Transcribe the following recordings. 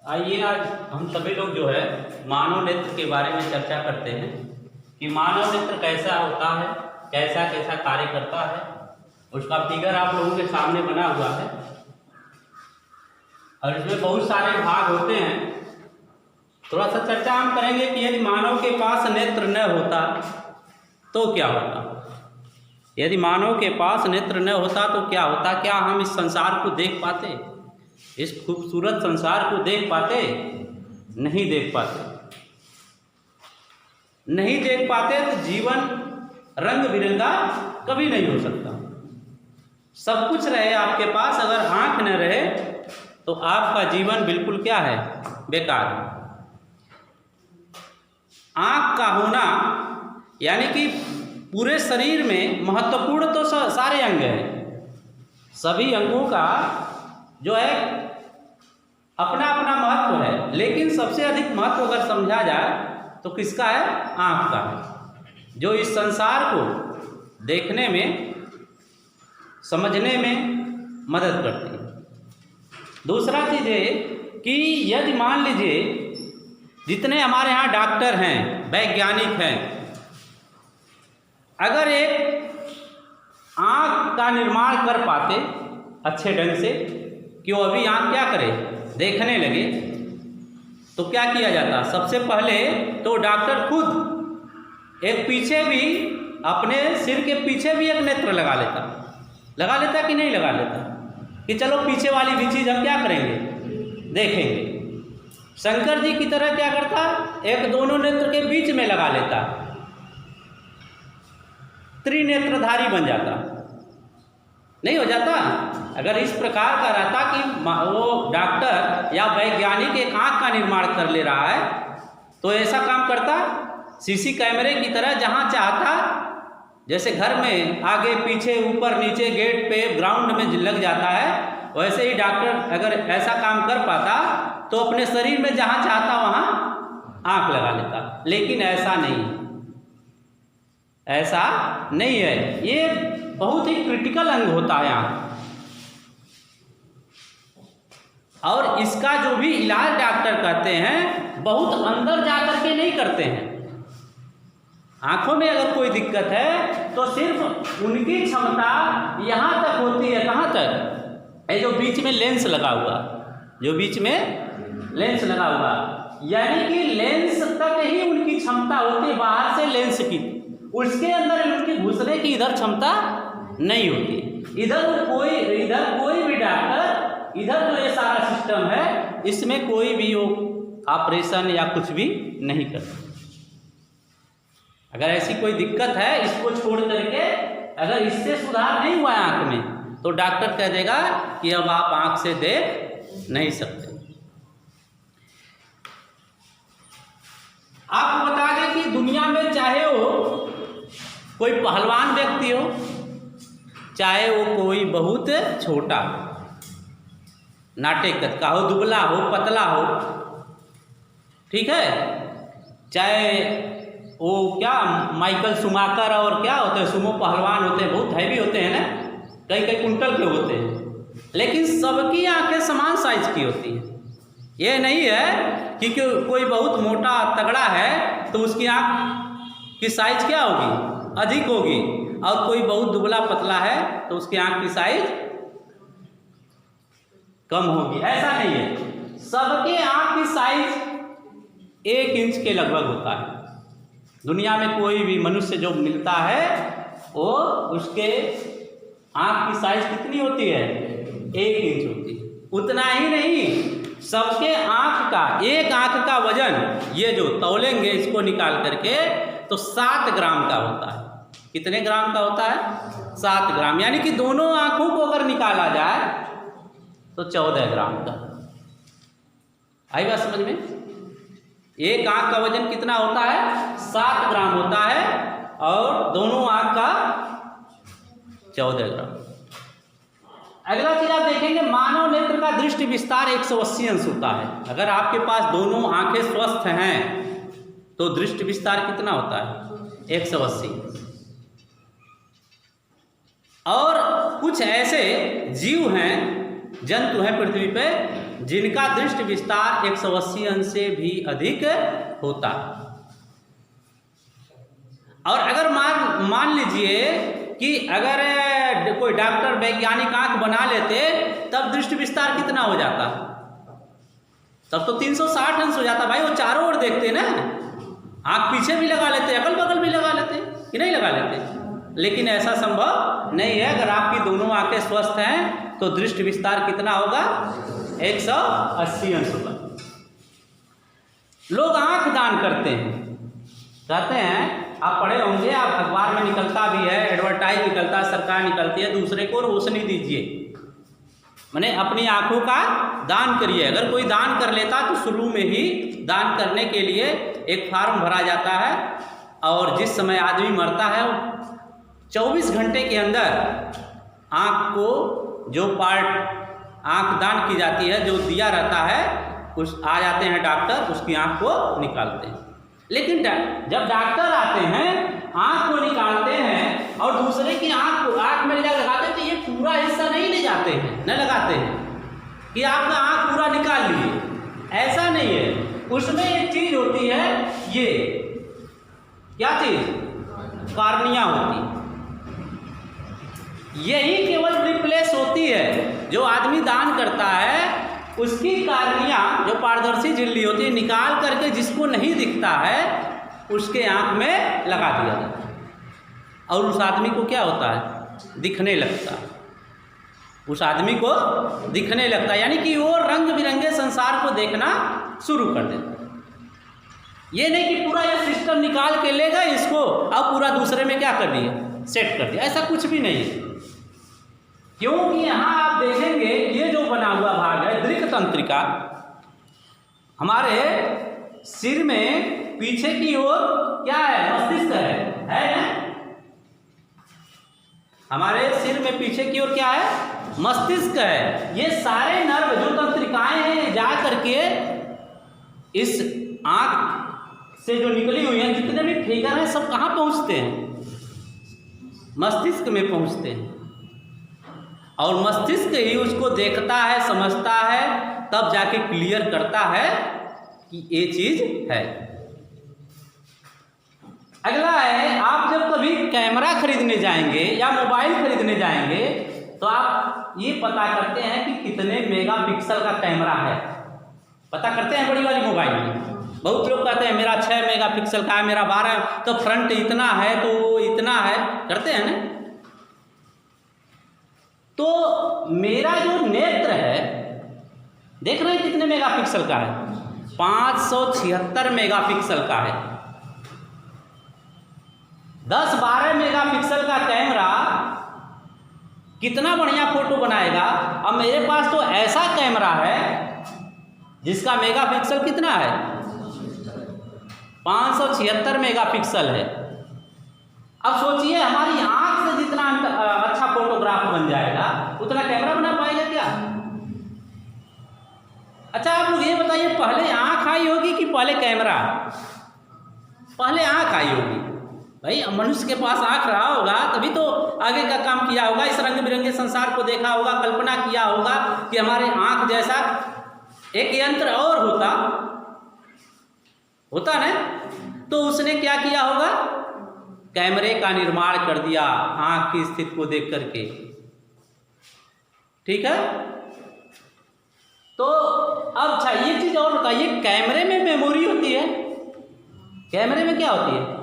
आइए आज हम सभी लोग जो है मानव नेत्र के बारे में चर्चा करते हैं कि मानव नेत्र कैसा होता है, कैसा कैसा कार्य करता है। उसका फिगर आप लोगों के सामने बना हुआ है और इसमें बहुत सारे भाग होते हैं। थोड़ा सा चर्चा हम करेंगे कि यदि मानव के पास नेत्र न होता तो क्या होता। यदि मानव के पास नेत्र न होता तो क्या होता। क्या हम इस संसार को देख पाते, इस खूबसूरत संसार को देख पाते? नहीं देख पाते। नहीं देख पाते तो जीवन रंग बिरंगा कभी नहीं हो सकता। सब कुछ रहे आपके पास, अगर आँख न रहे तो आपका जीवन बिल्कुल क्या है, बेकार है। आँख का होना यानी कि पूरे शरीर में महत्वपूर्ण तो सारे अंग हैं। सभी अंगों का जो है अपना अपना महत्व है, लेकिन सबसे अधिक महत्व अगर समझा जाए तो किसका है? आँख का है, जो इस संसार को देखने में, समझने में मदद करती है। दूसरा चीज़ है कि यदि मान लीजिए जितने हमारे यहाँ डॉक्टर हैं, वैज्ञानिक हैं, अगर एक आँख का निर्माण कर पाते अच्छे ढंग से कि वो अभी आँख क्या करे, देखने लगे, तो क्या किया जाता? सबसे पहले तो डॉक्टर खुद एक पीछे भी, अपने सिर के पीछे भी एक नेत्र लगा लेता कि नहीं लगा लेता, कि चलो पीछे वाली भी चीज़ हम क्या करेंगे, देखेंगे। शंकर जी की तरह क्या करता? एक दोनों नेत्र के बीच में लगा लेता, त्रिनेत्रधारी बन जाता। नहीं हो जाता? अगर इस प्रकार का रहता कि वो डॉक्टर या वैज्ञानिक एक आँख का निर्माण कर ले रहा है तो ऐसा काम करता सीसी कैमरे की तरह, जहाँ चाहता, जैसे घर में आगे पीछे ऊपर नीचे गेट पे ग्राउंड में लग जाता है, वैसे ही डॉक्टर अगर ऐसा काम कर पाता तो अपने शरीर में जहाँ चाहता वहाँ आँख लगा लेता। लेकिन ऐसा नहीं है। ये बहुत ही क्रिटिकल अंग होता है आँख, और इसका जो भी इलाज डॉक्टर करते हैं बहुत अंदर जाकर के नहीं करते हैं। आँखों में अगर कोई दिक्कत है तो सिर्फ उनकी क्षमता यहाँ तक होती है। कहाँ तक? ये जो बीच में लेंस लगा हुआ, यानी कि लेंस तक ही उनकी क्षमता होती है, बाहर से लेंस की, उसके अंदर उनकी घुसने की इधर क्षमता नहीं होती। इधर कोई भी डॉक्टर, इधर जो ये सारा सिस्टम है, इसमें कोई भी वो ऑपरेशन या कुछ भी नहीं करता। अगर ऐसी कोई दिक्कत है, इसको छोड़ करके अगर इससे सुधार नहीं हुआ आँख में, तो डॉक्टर कह देगा कि अब आप आँख से देख नहीं सकते। आपको बता दें कि दुनिया में चाहे वो कोई पहलवान व्यक्ति हो, चाहे वो कोई बहुत छोटा नाटे कद का हो, दुबला हो, पतला हो, ठीक है, चाहे वो क्या माइकल शुमाकर और क्या होते हैं, सुमो पहलवान होते हैं, बहुत हैवी होते हैं ना, कई कुंटल के होते हैं, लेकिन सबकी आंखें समान साइज की होती हैं। ये नहीं है कि कोई बहुत मोटा तगड़ा है तो उसकी आंख की साइज क्या होगी, अधिक होगी, और कोई बहुत दुबला पतला है तो उसकी आंख की साइज कम होगी। ऐसा नहीं है, सबके आंख की साइज 1 इंच के लगभग होता है। दुनिया में कोई भी मनुष्य जो मिलता है वो उसके आंख की साइज कितनी होती है? 1 इंच होती है। उतना ही नहीं, सबके आंख का, एक आंख का वजन, ये जो तौलेंगे इसको निकाल करके, तो 7 ग्राम का होता है। कितने ग्राम का होता है? 7 ग्राम। यानी कि दोनों आंखों को अगर निकाला जाए तो 14 ग्राम का। आई बात समझ में? एक आंख का वजन कितना होता है? 7 ग्राम होता है, और दोनों आंख का 14 ग्राम। अगला चीज आप देखेंगे, मानव नेत्र का दृष्टि विस्तार 180 अंश होता है। अगर आपके पास दोनों आंखें स्वस्थ हैं तो दृष्टि विस्तार कितना होता है? 180। और कुछ ऐसे जीव हैं, जंतु हैं पृथ्वी पे, जिनका दृष्टि विस्तार 180 अंश से भी अधिक होता है। और अगर मान लीजिए कि अगर कोई डॉक्टर वैज्ञानिक आंख बना लेते तब दृष्टि विस्तार कितना हो जाता? तब तो 360 अंश हो जाता भाई। वो चारों ओर देखते ना, आंख पीछे भी लगा लेते, अगल बगल भी लगा लेते कि नहीं लगा लेते। लेकिन ऐसा संभव नहीं है। अगर आपकी दोनों आंखें स्वस्थ हैं तो दृष्टि विस्तार कितना होगा? 180 अंश होगा। लोग आंख दान करते हैं, कहते हैं, आप पढ़े होंगे, आप अखबार में निकलता भी है, एडवर्टाइज निकलता है, सरकार निकलती है, दूसरे को रोशनी दीजिए, माने अपनी आंखों का दान करिए। अगर कोई दान कर लेता तो शुरू में ही दान करने के लिए एक फार्म भरा जाता है, और जिस समय आदमी मरता है 24 घंटे के अंदर आँख को जो पार्ट आँख दान की जाती है, जो दिया रहता है, उस आ जाते हैं डॉक्टर, उसकी आँख को निकालते हैं। लेकिन जब डॉक्टर आते हैं, आँख को निकालते हैं और दूसरे की आँख में ले जाकर लगाते हैं, तो ये पूरा हिस्सा नहीं ले जाते हैं, न लगाते हैं कि आपका आँख पूरा निकाल लीजिए। ऐसा नहीं है, उसमें एक चीज होती है, ये क्या चीज? कार्निया होती है। यही केवल रिप्लेस होती है। जो आदमी दान करता है उसकी कार्निया, जो पारदर्शी झिल्ली होती है, निकाल करके जिसको नहीं दिखता है उसके आँख में लगा दिया जाता है, और उस आदमी को क्या होता है? दिखने लगता है। उस आदमी को दिखने लगता है, यानी कि वो रंग बिरंगे संसार को देखना शुरू कर देता है। ये नहीं कि पूरा ये सिस्टम निकाल के ले गए इसको, अब पूरा दूसरे में क्या कर दिया? सेट कर दिया। ऐसा कुछ भी नहीं है, क्योंकि यहाँ आप देखेंगे ये जो बना हुआ भाग है दृक तंत्रिका, हमारे सिर में पीछे की ओर क्या है? मस्तिष्क है ना? हमारे सिर में पीछे की ओर क्या है? मस्तिष्क है। ये सारे नर्व जो तंत्रिकाएं हैं जा करके इस आँख से जो निकली हुई हैं, जितने भी फिगर हैं, सब कहाँ पहुँचते हैं? मस्तिष्क में पहुँचते हैं, और मस्तिष्क ही उसको देखता है, समझता है, तब जाके क्लियर करता है कि ये चीज है। अगला है, आप जब कभी कैमरा खरीदने जाएंगे या मोबाइल खरीदने जाएंगे तो आप ये पता करते हैं कि कितने मेगापिक्सल का कैमरा है, पता करते हैं। बड़ी वाली मोबाइल में बहुत लोग कहते हैं मेरा 6 मेगापिक्सल का है, मेरा 12, तो फ्रंट इतना है, तो वो इतना है, करते हैं ना। तो मेरा जो नेत्र है, देख रहे हैं कितने मेगापिक्सल का है? 576 मेगापिक्सल का है। 10-12 मेगापिक्सल का कैमरा कितना बढ़िया फोटो बनाएगा। अब मेरे पास तो ऐसा कैमरा है जिसका मेगापिक्सल कितना है? 576 मेगापिक्सल है। अब सोचिए हमारी आंख से जितना अच्छा फोटोग्राफ बन जाएगा उतना कैमरा बना पाएगा क्या? अच्छा आप लोग ये बताइए, पहले आंख आई होगी कि पहले कैमरा? पहले आंख आई होगी भाई। मनुष्य के पास आंख रहा होगा तभी तो आगे का काम किया होगा, इस रंग बिरंगे संसार को देखा होगा, कल्पना किया होगा कि हमारे आंख जैसा एक यंत्र और होता ना, तो उसने क्या किया होगा? कैमरे का निर्माण कर दिया आंख की स्थिति को देख करके। ठीक है, तो अब अच्छा ये चीज और बताइए, कैमरे में मेमोरी होती है। कैमरे में क्या होती है?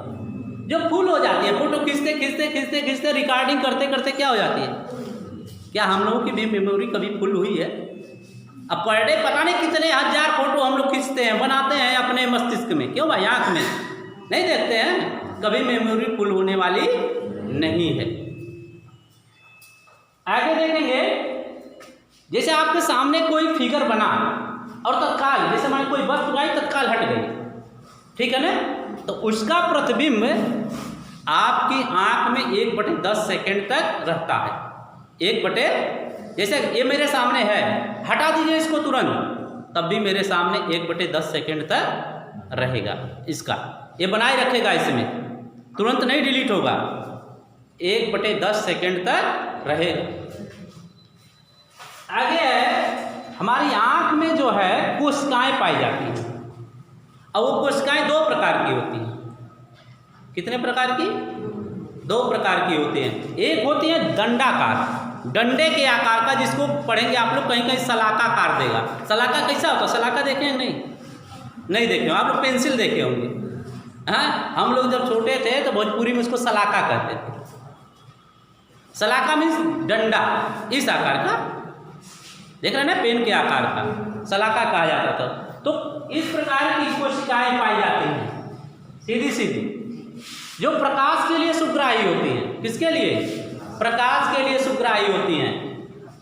जो फुल हो जाती है, फोटो खींचते रिकॉर्डिंग करते करते क्या हो जाती है? क्या हम लोगों की भी मेमोरी कभी फुल हुई है? अब पर डे पता नहीं कितने हजार फोटो हम लोग खींचते हैं, बनाते हैं अपने मस्तिष्क में। क्यों भाई? आंख में नहीं देखते हैं, कभी मेमोरी फुल होने वाली नहीं है। आगे देखेंगे, जैसे आपके सामने कोई फिगर बना और तत्काल, जैसे मान कोई वस्तु आई तत्काल हट गई, ठीक है ना, तो उसका प्रतिबिंब आपकी आंख में 1/10 सेकेंड तक रहता है। 1/, जैसे ये मेरे सामने है, हटा दीजिए इसको तुरंत, तब भी मेरे सामने 1/10 सेकेंड तक रहेगा। इसका ये बनाए रखेगा, इसमें तुरंत नहीं डिलीट होगा, 1/10 सेकेंड तक रहेगा। आगे है हमारी आँख में जो है कोशिकाएं पाई जाती हैं, और वो कोशिकाएं दो प्रकार की होती हैं। कितने प्रकार की? दो प्रकार की होती हैं। एक होती है दंडाकार, डंडे के आकार का, जिसको पढ़ेंगे आप लोग कहीं कहीं सलाकाकार देगा। सलाका कैसा होता है? सलाका देखे हैं? नहीं देखे आप लोग, पेंसिल देखे होंगे। हाँ, हम लोग जब छोटे थे तो भोजपुरी में उसको सलाका कहते थे। सलाका मीन्स डंडा, इस आकार का, देख रहे हैं ना, पेन के आकार का सलाका कहा जाता था। तो इस प्रकार की कोशिकाएं पाई जाती हैं, सीधी सीधी, जो प्रकाश के लिए सुग्राही होती हैं। किसके लिए? प्रकाश के लिए सुग्राही होती हैं।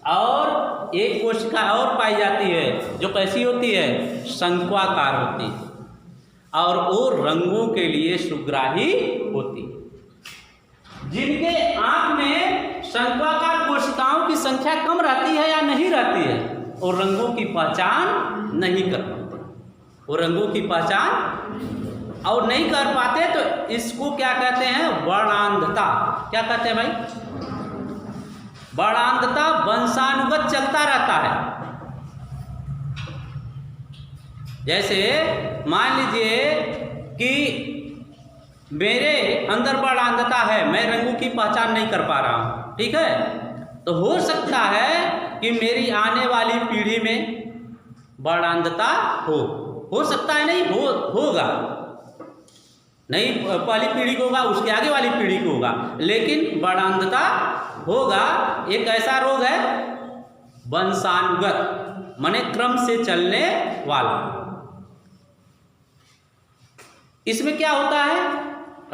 और एक कोशिका और पाई जाती है जो कैसी होती है? शंक्वाकार होती है, और वो रंगों के लिए सुग्राही होती है। जिनके आँख में शंक्वाकार कोशिकाओं की संख्या कम रहती है या नहीं रहती है, वो रंगों की पहचान नहीं कर पाते। वो रंगों की पहचान और नहीं कर पाते, तो इसको क्या कहते हैं? वर्णांधता। क्या कहते हैं भाई? वर्णांधता वंशानुगत चलता रहता है। जैसे मान लीजिए कि मेरे अंदर वर्णांधता है, मैं रंगों की पहचान नहीं कर पा रहा हूँ, ठीक है, तो हो सकता है कि मेरी आने वाली पीढ़ी में वर्णांधता हो सकता है, नहीं होगा, नहीं पहली पीढ़ी को होगा, उसके आगे वाली पीढ़ी को होगा, लेकिन वर्णांधता होगा। एक ऐसा रोग है वंशानुगत, माने क्रम से चलने वाला। इसमें क्या होता है?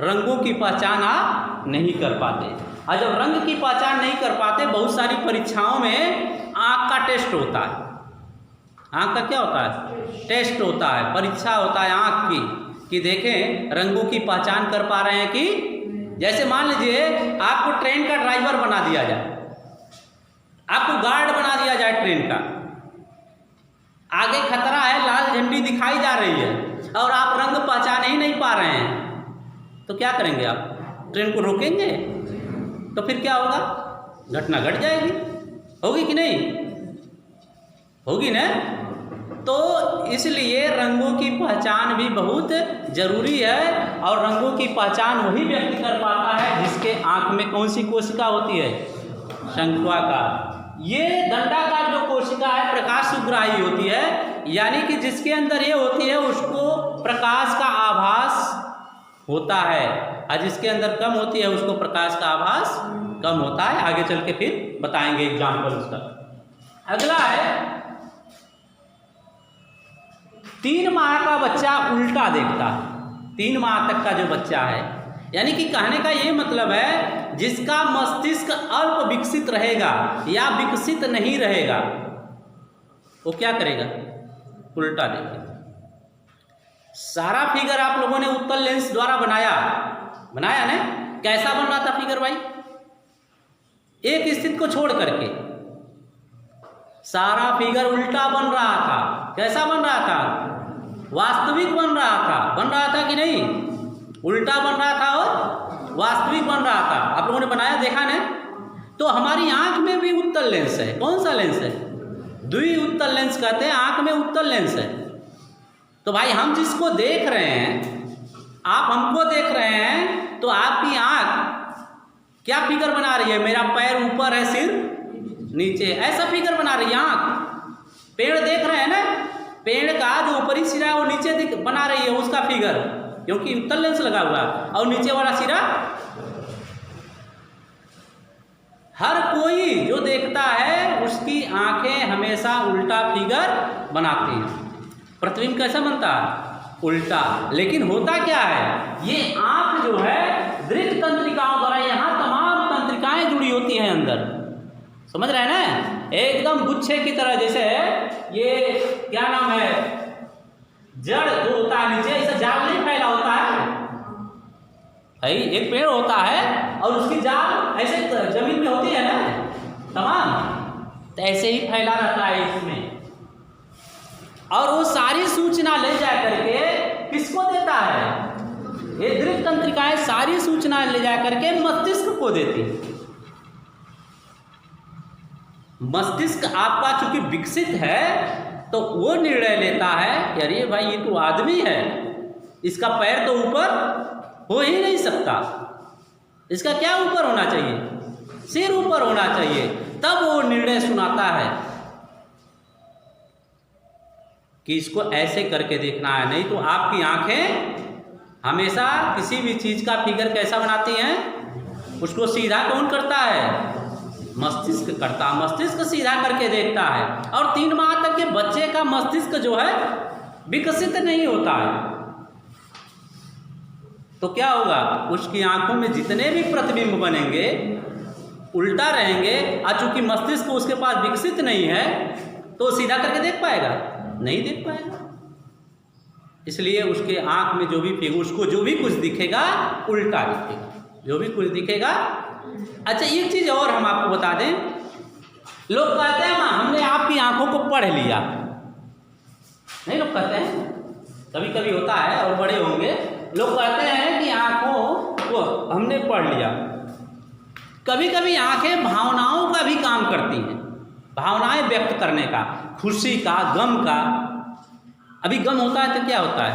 रंगों की पहचान आप नहीं कर पाते, और जब रंग की पहचान नहीं कर पाते, बहुत सारी परीक्षाओं में आँख का टेस्ट होता है। आँख का क्या होता है? टेस्ट होता है, परीक्षा होता है आँख की, कि देखें रंगों की पहचान कर पा रहे हैं कि। जैसे मान लीजिए आपको ट्रेन का ड्राइवर बना दिया जाए, आपको गार्ड बना दिया जाए ट्रेन का, आगे खतरा है, लाल झंडी दिखाई जा रही है, और आप रंग पहचान ही नहीं पा रहे हैं, तो क्या करेंगे आप? ट्रेन को रोकेंगे? तो फिर क्या होगा? घटना घट जाएगी, होगी कि नहीं? होगी ना। तो इसलिए रंगों की पहचान भी बहुत जरूरी है, और रंगों की पहचान वही व्यक्ति कर पाता है जिसके आँख में कौन सी कोशिका होती है? शंक्वाकार। ये दंडाकार जो कोशिका है प्रकाश सुग्राही होती है, यानी कि जिसके अंदर ये होती है उसको प्रकाश का आभास होता है, और जिसके अंदर कम होती है उसको प्रकाश का आभास कम होता है। आगे चल के फिर बताएंगे एग्जाम्पल उसका। अगला है 3 माह का बच्चा उल्टा देखता है। 3 माह तक का जो बच्चा है, यानी कि कहने का ये मतलब है जिसका मस्तिष्क अल्प विकसित रहेगा या विकसित नहीं रहेगा, वो क्या करेगा? उल्टा देखेगा। सारा फिगर आप लोगों ने उत्तल लेंस द्वारा बनाया ना? कैसा बन रहा था फिगर भाई? एक स्थिति को छोड़ करके सारा फिगर उल्टा बन रहा था। कैसा बन रहा था? वास्तविक बन रहा था कि नहीं? उल्टा बन रहा था और वास्तविक बन रहा था। आप लोगों ने बनाया, देखा ना? तो हमारी आंख में भी उत्तल लेंस है। कौन सा लेंस है? द्वि उत्तल लेंस कहते हैं, आंख में उत्तल लेंस है। तो भाई हम जिसको देख रहे हैं, आप हमको देख रहे हैं, तो आपकी आंख क्या फिगर बना रही है? मेरा पैर ऊपर है, सिर नीचे, ऐसा फिगर बना रही है आंख। पेड़ देख रहे हैं ना, पेड़ का जो ऊपरी सिरा है वो नीचे बना रही है उसका फिगर, क्योंकि उत्तल लेंस लगा हुआ है, और नीचे वाला सिरा। हर कोई जो देखता है उसकी आंखें हमेशा उल्टा फिगर बनाती हैं। प्रतिबिंब कैसा बनता है? उल्टा। लेकिन होता क्या है, ये आंख जो है दृक तंत्रिकाओं द्वारा, यहाँ तमाम तंत्रिकाएं जुड़ी होती हैं अंदर, समझ रहे हैं ना? एकदम गुच्छे की तरह। जैसे ये क्या नाम है, जड़ जो होता है नीचे, इसे जाल नहीं फैला होता है, एक पेड़ होता है और उसकी जाल ऐसे जमीन में होती है ना तमाम, तो ऐसे ही फैला रहता है इसमें। और वो सारी सूचना ले जा करके किसको देता है? ये दृक तंत्रिकाएं सारी सूचना ले जा करके मस्तिष्क को देती है। मस्तिष्क आपका चूंकि विकसित है तो वो निर्णय लेता है कि अरे भाई ये तो आदमी है, इसका पैर तो ऊपर हो ही नहीं सकता, इसका क्या ऊपर होना चाहिए, सिर ऊपर होना चाहिए। तब वो निर्णय सुनाता है कि इसको ऐसे करके देखना है। नहीं तो आपकी आंखें हमेशा किसी भी चीज का फिगर कैसा बनाती हैं, उसको सीधा कौन करता है, मस्तिष्क करता है। मस्तिष्क सीधा करके देखता है। और 3 माह तक के बच्चे का मस्तिष्क जो है विकसित नहीं होता है, तो क्या होगा, उसकी आंखों में जितने भी प्रतिबिंब बनेंगे उल्टा रहेंगे। और चूंकि मस्तिष्क उसके पास विकसित नहीं है तो सीधा करके देख पाएगा, नहीं देख पाएगा। इसलिए उसके आंख में जो भी फिगर, उसको जो भी कुछ दिखेगा उल्टा दिखेगा, जो भी कुछ दिखेगा। अच्छा, एक चीज और हम आपको बता दें, लोग कहते हैं हमने आपकी आंखों को पढ़ लिया, नहीं लोग कहते हैं, कभी कभी होता है और बड़े होंगे, लोग कहते हैं कि आंखों को हमने पढ़ लिया। कभी कभी आंखें भावनाओं का भी काम करती हैं, भावनाएं व्यक्त करने का, खुशी का, गम का। अभी गम होता है तो क्या होता है,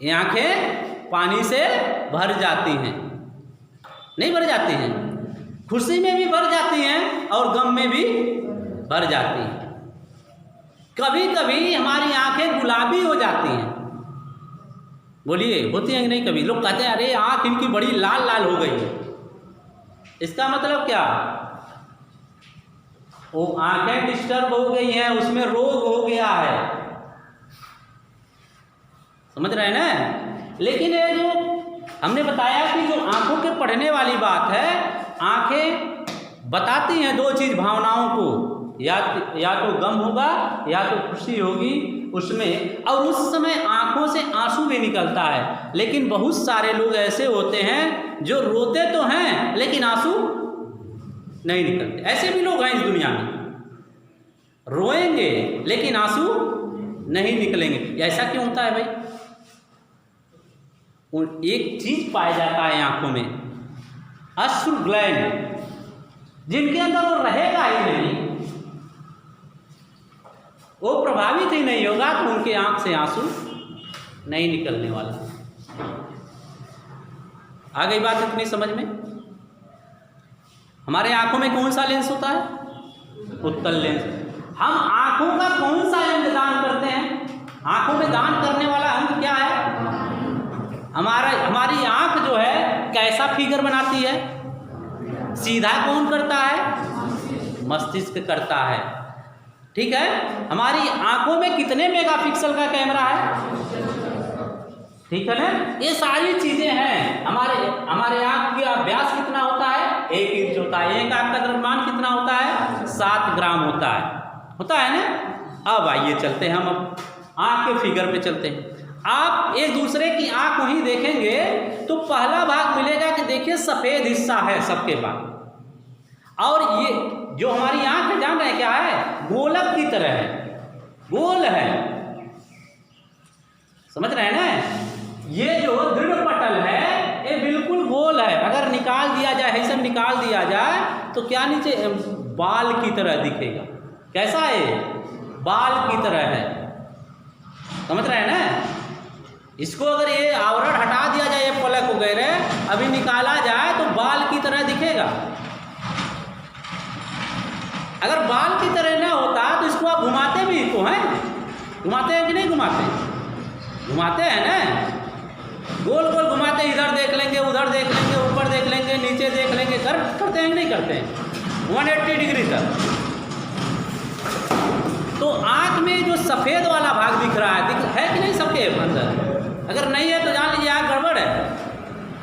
ये आंखें पानी से भर जाती हैं, नहीं भर जाती हैं, खुशी में भी भर जाती हैं और गम में भी भर जाती हैं। कभी कभी हमारी आंखें गुलाबी हो जाती हैं, बोलिए होती हैं कि नहीं। कभी लोग कहते हैं अरे आंख इनकी बड़ी लाल लाल हो गई है, इसका मतलब क्या, वो आंखें डिस्टर्ब हो गई हैं, उसमें रोग हो गया है, समझ रहे हैं ना। लेकिन ये जो हमने बताया कि जो आंखों के पढ़ने वाली बात है, आंखें बताती हैं 2 चीज भावनाओं को, या तो गम होगा या तो खुशी होगी उसमें, और उस समय आंखों से आंसू भी निकलता है। लेकिन बहुत सारे लोग ऐसे होते हैं जो रोते तो हैं लेकिन आंसू नहीं निकलते। ऐसे भी लोग हैं इस दुनिया में, रोएंगे लेकिन आंसू नहीं निकलेंगे। ऐसा क्यों होता है भाई, एक चीज पाया जाता है आंखों में, अश्रु ग्लैंड, जिनके अंदर वो रहेगा ही नहीं, वो प्रभावित ही नहीं होगा, तो उनके आंख से आंसू नहीं निकलने वाला। आ गई बात इतनी समझ में। हमारे आंखों में कौन सा लेंस होता है, उत्तल लेंस। हम आंखों का कौन सा अंग दान करते हैं, आंखों में दान करने वाला अंग क्या है, हमारी आंख जो है कैसा फिगर बनाती है, सीधा कौन करता है, मस्तिष्क करता है, ठीक है। हमारी आंखों में कितने मेगापिक्सल का कैमरा है, ठीक है ना। ये सारी चीजें हैं। हमारे आंख का व्यास कितना होता है, 1 इंच होता है। एक आंख का द्रव्यमान कितना होता है, 7 ग्राम होता है ना। अब आइए चलते हैं, हम अब आंख के फिगर पे चलते हैं। आप एक दूसरे की आंख वहीं देखेंगे तो पहला भाग मिलेगा कि देखिए सफेद हिस्सा है सबके पास, और ये जो हमारी आंख है जान रहे हैं क्या है, गोलक की तरह है, गोल है, समझ रहे हैं ना। ये जो दृढ़ पटल है ये बिल्कुल गोल है। अगर निकाल दिया जाए, ऐसे निकाल दिया जाए तो क्या नीचे बाल की तरह दिखेगा। कैसा है, बाल की तरह है, समझ रहे हैं ना। इसको अगर ये आवरण हटा दिया जाए, ये पलक वगैरह अभी निकाला जाए तो बाल की तरह दिखेगा। अगर बाल की तरह ना होता तो इसको आप घुमाते भी तो हैं, घुमाते हैं कि नहीं घुमाते, घुमाते हैं ना, गोल गोल घुमाते, इधर देख लेंगे, उधर देख लेंगे, ऊपर देख लेंगे, नीचे देख लेंगे, करते हैं कि नहीं करते हैं, 180 डिग्री तक। तो आँख में जो सफ़ेद वाला भाग दिख रहा है कि नहीं सबके अंदर, अगर नहीं है तो जान लीजिए आँख गड़बड़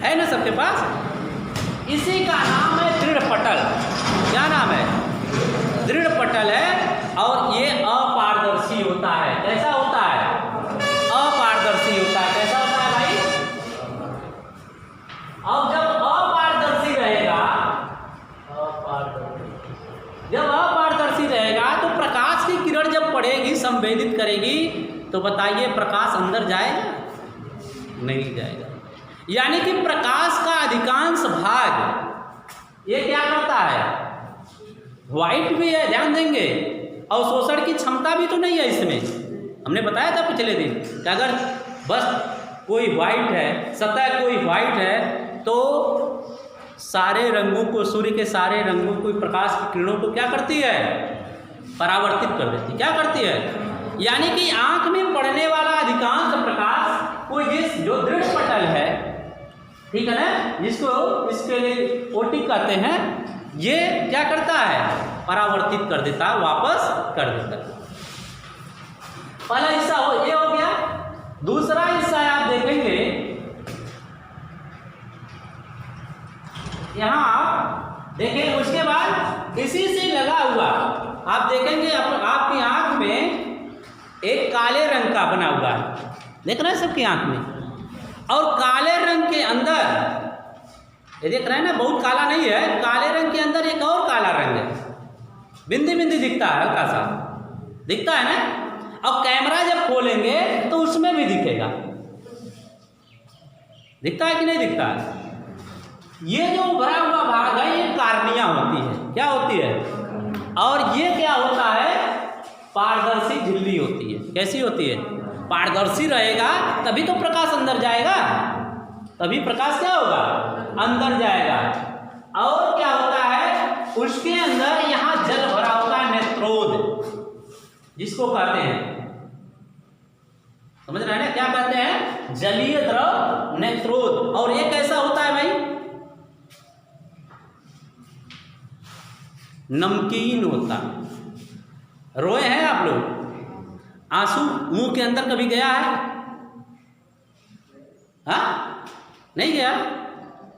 है ना सबके पास। इसी का नाम है दृढ़ पटल। क्या नाम है, दृढ़ पटल है। और ये अपारदर्शी होता है। कैसा होता है, अपारदर्शी होता है। कैसा होता है भाई, अब जब अपारदर्शी रहेगा, जब अपारदर्शी रहेगा तो प्रकाश की किरण जब पड़ेगी, संवेदित करेगी, तो बताइए प्रकाश अंदर जाएगा, नहीं जाएगा। यानी कि प्रकाश का अधिकांश भाग ये क्या करता है, वाइट भी है, ध्यान देंगे, अवशोषण की क्षमता भी तो नहीं है इसमें। हमने बताया था पिछले दिन कि अगर बस कोई वाइट है, सतह कोई वाइट है, तो सारे रंगों को, सूर्य के सारे रंगों को, प्रकाश की किरणों को क्या करती है, परावर्तित कर देती। क्या करती है, यानी कि आंख में पड़ने वाला अधिकांश प्रकाश को जो दृढ़ पटल है, ठीक है ना, जिसको इसके लिए ओटिक कहते हैं, ये क्या करता है, परावर्तित कर देता है, वापस कर देता है। पहला हिस्सा ये हो गया। दूसरा हिस्सा आप देखेंगे, यहां आप देखें, उसके बाद इसी से लगा हुआ आप देखेंगे आपकी आंख में एक काले रंग का बना हुआ है, देख रहे हैं सबकी आंख में, और काले रंग के अंदर ये देख रहे हैं ना, बहुत काला नहीं है, काले रंग के अंदर एक और काला रंग है, बिंदी बिंदी दिखता है, हल्का सा दिखता है ना। अब कैमरा जब खोलेंगे तो उसमें भी दिखेगा, दिखता है कि नहीं दिखता है। ये जो भरा हुआ भाग है ये कार्निया होती है, क्या होती है, और ये क्या होता है, पारदर्शी झिल्ली होती है। कैसी होती है, पारदर्शी रहेगा तभी तो प्रकाश अंदर जाएगा, तभी प्रकाश क्या होगा, अंदर जाएगा। और क्या होता है, उसके अंदर यहाँ जल भरा होता है, नेत्रोद जिसको कहते हैं, समझ रहे हैं ना, क्या कहते हैं, जलीय द्रव नेत्रोद। और ये कैसा होता है भाई, नमकीन होता है। रोए हैं आप लोग, आंसू मुंह के अंदर कभी गया है, हाँ नहीं गया,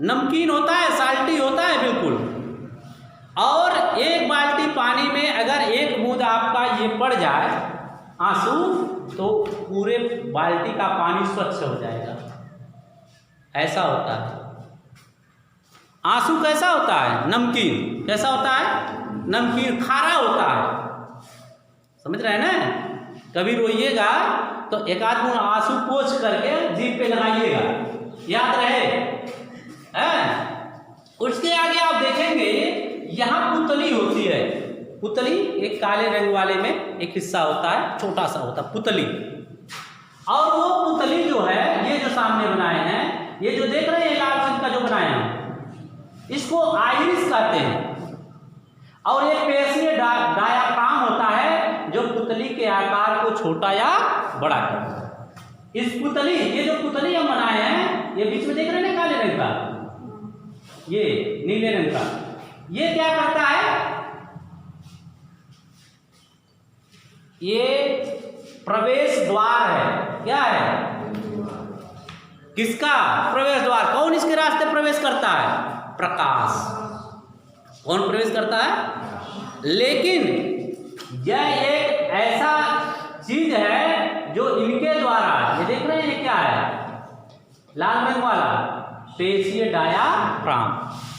नमकीन होता है, साल्टी होता है बिल्कुल। और एक बाल्टी पानी में अगर एक बूंद आपका ये पड़ जाए आंसू, तो पूरे बाल्टी का पानी स्वच्छ हो जाएगा, ऐसा होता है। आंसू कैसा होता है, नमकीन, कैसा होता है, नमकीन, खारा होता है, समझ रहे हैं ना। कभी रोइएगा तो एक आध बूंद आंसू पोंछ करके जीभ पे लगाइएगा, याद रहे हैं। उसके आगे आप देखेंगे यहाँ पुतली होती है, पुतली एक काले रंग वाले में एक हिस्सा होता है, छोटा सा होता है पुतली। और वो पुतली जो है, ये जो सामने बनाए हैं, ये जो देख रहे हैं लाल रंग का जो बनाए हैं, इसको आइरिस कहते हैं। और ये पेशीय डायाफ्राम होता है जो पुतली के आकार को छोटा या बड़ा करता है। इस पुतली, ये जो पुतली हम बनाए हैं, ये बीच में देख रहे हैं ना काले रंग का, ये नीले रंग का, ये क्या करता है, ये प्रवेश द्वार है। क्या है, किसका प्रवेश द्वार, कौन इसके रास्ते प्रवेश करता है, प्रकाश, कौन प्रवेश करता है। लेकिन यह एक ऐसा चीज है जो इनके द्वारा, ये देख रहे हैं ये क्या है, लाल रंग वाला, पेशीय डायाफ्राम,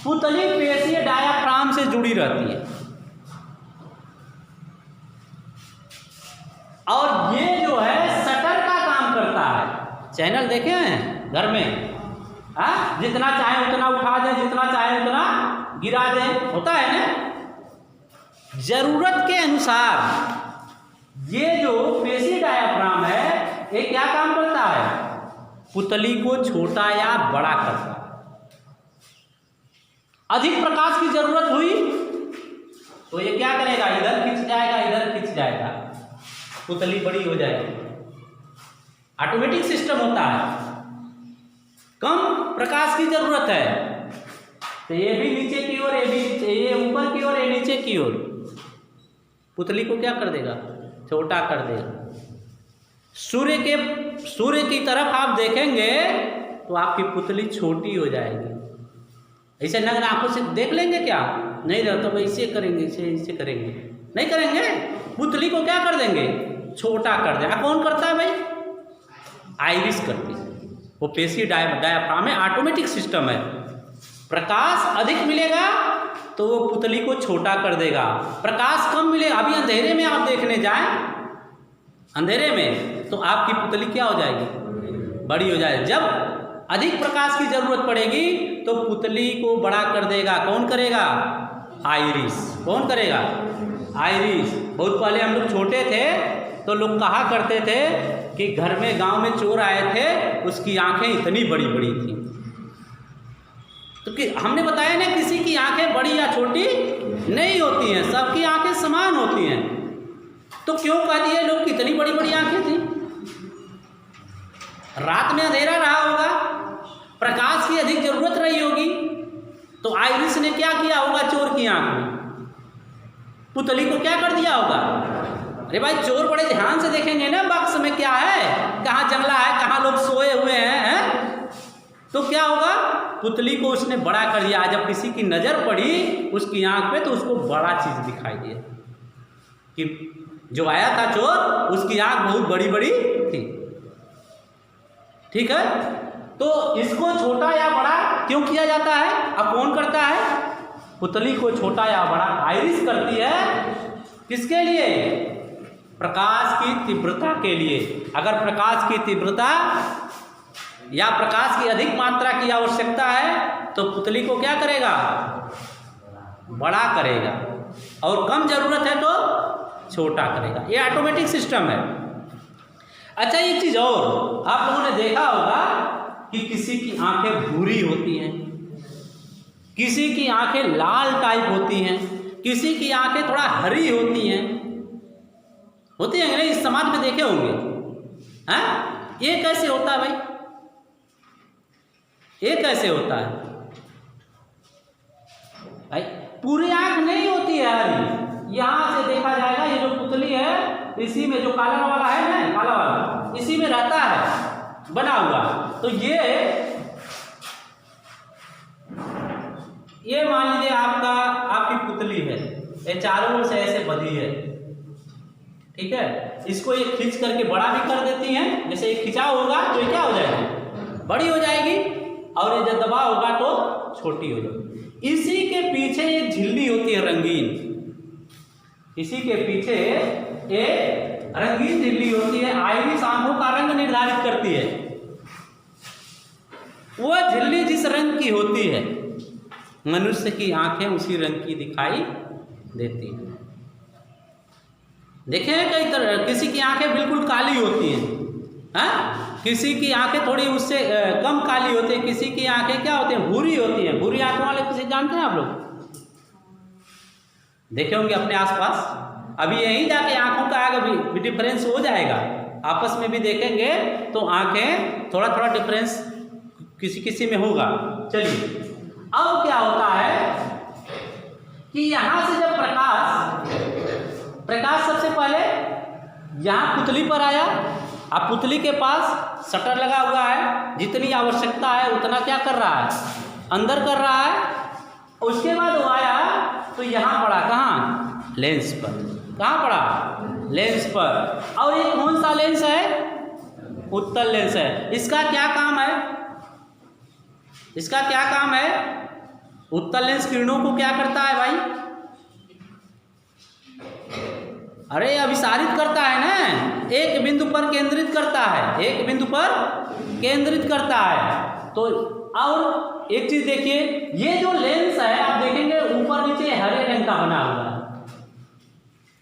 पुतली पेशीय डायाफ्राम से जुड़ी रहती है। और ये जो है शटर का काम करता है। चैनल देखे हैं घर में, हाँ, जितना चाहे उतना उठा दें, जितना चाहे उतना गिरा दें, होता है ना। जरूरत के अनुसार ये जो पेशीय डायाफ्राम है, ये क्या काम करता है, पुतली को छोटा या बड़ा करता है। अधिक प्रकाश की जरूरत हुई तो ये क्या करेगा, इधर खिंच जाएगा, इधर खिंच जाएगा, पुतली बड़ी हो जाएगी। ऑटोमेटिक सिस्टम होता है। कम प्रकाश की जरूरत है तो ये भी नीचे की ओर, ये भी ये ऊपर की ओर, ये नीचे की ओर, पुतली को क्या कर देगा, छोटा कर देगा। सूर्य की तरफ आप देखेंगे तो आपकी पुतली छोटी हो जाएगी। ऐसे नग्न आंखों से देख लेंगे क्या, नहीं रहता, तो ऐसे करेंगे, ऐसे करेंगे, नहीं करेंगे, पुतली को क्या कर देंगे, छोटा कर देगा। कौन करता है भाई, आइरिस करती है, वो पेशीय डायाफ्राम में ऑटोमेटिक सिस्टम है। प्रकाश अधिक मिलेगा तो वो पुतली को छोटा कर देगा, प्रकाश कम मिलेगा, अभी अंधेरे में आप देखने जाएं, अंधेरे में तो आपकी पुतली क्या हो जाएगी, बड़ी हो जाएगी। जब अधिक प्रकाश की जरूरत पड़ेगी तो पुतली को बड़ा कर देगा। कौन करेगा, आइरिस। कौन करेगा? आइरिस। बहुत पहले हम लोग छोटे थे तो लोग कहा करते थे कि घर में गांव में चोर आए थे, उसकी आंखें इतनी बड़ी बड़ी थी। तो कि हमने बताया ना, किसी की आंखें बड़ी या छोटी नहीं होती हैं, सबकी आंखें समान होती हैं। तो क्यों कह दिए लोग कितनी बड़ी बड़ी आंखें थी? रात में अंधेरा रहा होगा, प्रकाश की अधिक जरूरत रही होगी, तो आइरिस ने क्या किया होगा चोर की आंख में? पुतली को क्या कर दिया होगा? अरे भाई, चोर बड़े ध्यान से देखेंगे ना बक्स में क्या है, कहाँ जंगला है, कहाँ लोग सोए हुए हैं? तो क्या होगा? पुतली को उसने बड़ा कर दिया। जब किसी की नज़र पड़ी उसकी आंख पे तो उसको बड़ा चीज़ दिखाई दिया कि जो आया था चोर, उसकी आंख बहुत बड़ी बड़ी थी। ठीक है, तो इसको छोटा या बड़ा क्यों किया जाता है? अब कौन करता है? पुतली को छोटा या बड़ा आइरिस करती है। किसके लिए? प्रकाश की तीव्रता के लिए। अगर प्रकाश की तीव्रता या प्रकाश की अधिक मात्रा की आवश्यकता है तो पुतली को क्या करेगा? बड़ा करेगा, और कम जरूरत है तो छोटा करेगा। ये ऑटोमेटिक सिस्टम है। अच्छा, एक चीज़ और, आप लोगों ने देखा होगा कि किसी की आंखें भूरी होती हैं, किसी की आंखें लाल टाइप होती हैं, किसी की आंखें थोड़ा हरी होती हैं। होती हैं नहीं? इस समाज में देखे होंगे। हैं? ये कैसे होता है भाई? ये कैसे होता है भाई? पूरी आंख नहीं होती है हरी। यहाँ से देखा जाएगा, ये जो पुतली है इसी में जो काला वाला है ना, काला वाला इसी में रहता है बना हुआ। तो ये मान लीजिए आपकी पुतली है, ये चारों ओर से ऐसे बंधी है। ठीक है, इसको ये खींच करके बड़ा भी कर देती हैं। जैसे ये खिंचाव होगा तो ये क्या हो जाएगी? बड़ी हो जाएगी, और ये जब दबा होगा तो छोटी हो जाएगी। इसी के पीछे एक झिल्ली होती है रंगीन, इसी के पीछे एक रंगीन झिल्ली होती है। आइरिस आंखों का रंग निर्धारित करती है। वो झिल्ली जिस रंग की होती है, मनुष्य की आंखें उसी रंग की दिखाई देती हैं। देखे हैं कई तरह, किसी की आंखें बिल्कुल काली होती हैं, हाँ? किसी की आंखें थोड़ी उससे कम काली होती है, किसी की आंखें क्या होती हैं? भूरी होती हैं। भूरी आंखों वाले किसी जानते हैं आप लोग? देखे होंगे अपने आसपास। अभी यहीं जाके आंखों का आगे भी डिफरेंस हो जाएगा, आपस में भी देखेंगे तो आंखें थोड़ा थोड़ा डिफरेंस किसी किसी में होगा। चलिए, अब क्या होता है कि यहाँ से जब प्रकाश सबसे पहले यहाँ पुतली पर आया। अब पुतली के पास शटर लगा हुआ है, जितनी आवश्यकता है उतना क्या कर रहा है? अंदर कर रहा है। उसके बाद वो आया तो यहाँ पड़ा, कहाँ? लेंस पर। कहाँ पड़ा? लेंस पर। और ये कौन सा लेंस है? उत्तल लेंस है। इसका क्या काम है? इसका क्या काम है? उत्तल लेंस किरणों को क्या करता है भाई? अरे अभिसारित करता है ना, एक बिंदु पर केंद्रित करता है, एक बिंदु पर केंद्रित करता है। तो और एक चीज देखिए, ये जो लेंस है आप देखेंगे ऊपर नीचे हरे रंग का बना हुआ है।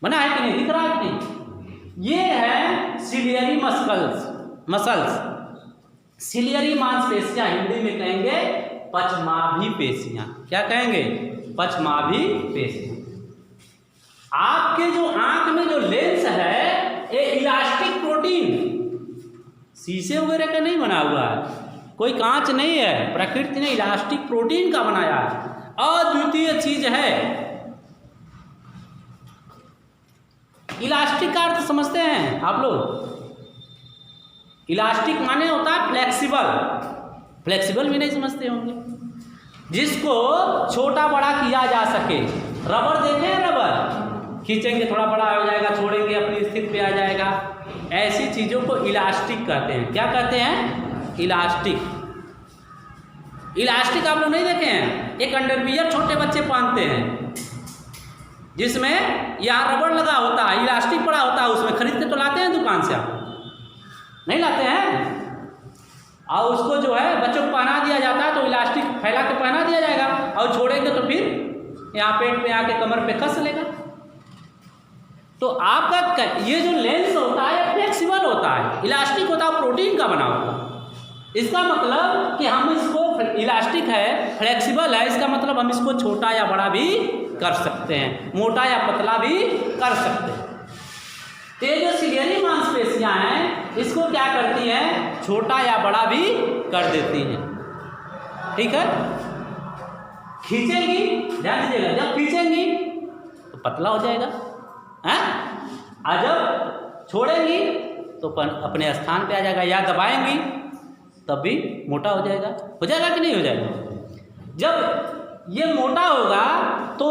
बना है कि नहीं? दिख रहा है कि नहीं? ये है सिलियरी मसल्स। सिलियरी मांसपेशियां, हिंदी में कहेंगे पचमाभी पेशियां। क्या कहेंगे? पचमाभी पेशियां। आपके जो आंख में जो लेंस है ये इलास्टिक प्रोटीन, शीशे वगैरह का नहीं बना हुआ है, कोई कांच नहीं है, प्रकृति ने इलास्टिक प्रोटीन का बनाया है। अद्वितीय चीज है। इलास्टिक का अर्थ समझते हैं आप लोग? इलास्टिक माने होता है फ्लेक्सिबल। फ्लेक्सिबल भी नहीं समझते होंगे, जिसको छोटा बड़ा किया जा सके। रबर देखे हैं? रबर खींचेंगे थोड़ा बड़ा हो जाएगा, छोड़ेंगे अपनी स्थिति पे आ जाएगा। ऐसी चीज़ों को इलास्टिक कहते हैं। क्या कहते हैं? इलास्टिक। इलास्टिक आप लोग नहीं देखे हैं? एक अंडरवियर छोटे बच्चे पहनते हैं, जिसमें यहाँ रबड़ लगा होता है, इलास्टिक पड़ा होता है उसमें। खरीद के तो लाते हैं दुकान से, आप नहीं लाते हैं? और उसको जो है बच्चों को पहना दिया जाता है, तो इलास्टिक फैला के पहना दिया जाएगा, और छोड़ेंगे तो फिर यहाँ पेट पे आके कमर पे कस लेगा। तो आपका ये जो लेंस होता है फ्लेक्सिबल होता है, इलास्टिक होता है, प्रोटीन का बना होता है। इसका मतलब कि हम इसको, इलास्टिक है, फ्लेक्सिबल है, इसका मतलब हम इसको छोटा या बड़ा भी कर सकते हैं, मोटा या पतला भी कर सकते हैं। तो ये जो सिलियरी मांसपेशियां हैं इसको क्या करती हैं, छोटा या बड़ा भी कर देती हैं। ठीक है, खींचेंगी, ध्यान दीजिएगा, जब खींचेंगी तो पतला हो जाएगा है, और जब छोड़ेंगी तो अपने स्थान पे आ जाएगा, या दबाएंगी तब भी मोटा हो जाएगा कि नहीं हो जाएगा। जब ये मोटा होगा तो,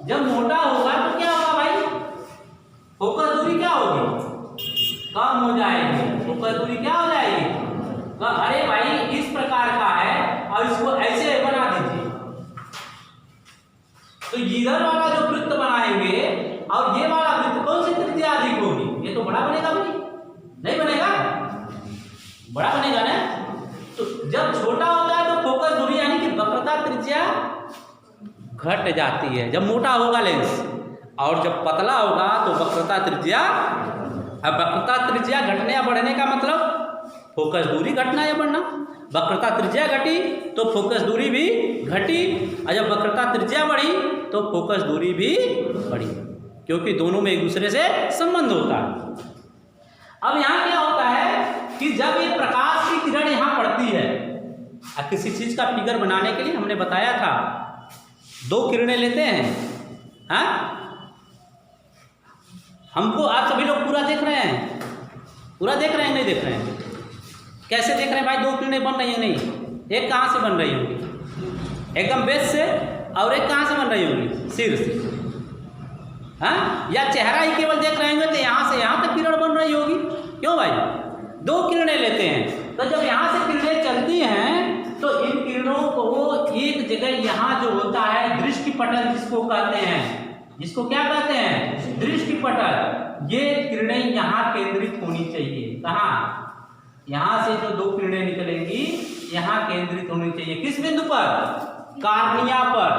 जब मोटा होगा तो क्या होगा भाई, फोकस दूरी क्या होगी, कम हो जाएगी। फोकस दूरी क्या हो जाएगी, तो अरे भाई इस प्रकार का है और इसको ऐसे बना दीजिए, तो इधर वाला जो वृत्त बनाएंगे और ये वाला वृत्त, कौन सी त्रिज्या अधिक होगी, ये तो बड़ा बनेगा भाई, नहीं बनेगा, बड़ा बनेगा ना। तो जब छोटा होता है तो फोकस दूरी यानी कि वक्रता त्रिज्या घट जाती है, जब मोटा होगा लेंस, और जब पतला होगा तो वक्रता त्रिज्या, अब वक्रता त्रिज्या घटने या बढ़ने का मतलब फोकस दूरी घटना या बढ़ना। वक्रता त्रिज्या घटी तो फोकस दूरी भी घटी, और जब वक्रता त्रिज्या बढ़ी तो फोकस दूरी भी बढ़ी, क्योंकि दोनों में एक दूसरे से संबंध होता है। अब यहाँ क्या होता है कि जब ये प्रकाश की किरण यहाँ पड़ती है, किसी चीज का फिगर बनाने के लिए हमने बताया था, दो किरणें लेते हैं, हाँ, हमको आप सभी लोग पूरा देख रहे हैं, पूरा देख रहे हैं, नहीं देख रहे हैं, कैसे देख रहे हैं भाई, दो किरणें बन रही हैं, नहीं, एक कहाँ से बन रही होंगी, एकदम बेस से, और एक कहाँ से बन रही होंगी, सिर से, हाँ, या चेहरा ही केवल देख रहे होंगे तो यहाँ से यहाँ तक किरण बन रही होगी, क्यों भाई, दो किरणें लेते हैं, तो जब यहाँ से किरणें चलती हैं तो इन किरणों को एक जगह यहाँ जो होता है दृष्टिपटल जिसको कहते हैं, जिसको क्या कहते हैं, दृष्टिपटल, ये किरणें यहाँ केंद्रित होनी चाहिए, कहाँ, यहाँ से जो दो किरणें निकलेंगी यहाँ केंद्रित होनी चाहिए, किस बिंदु पर, कार्निया पर,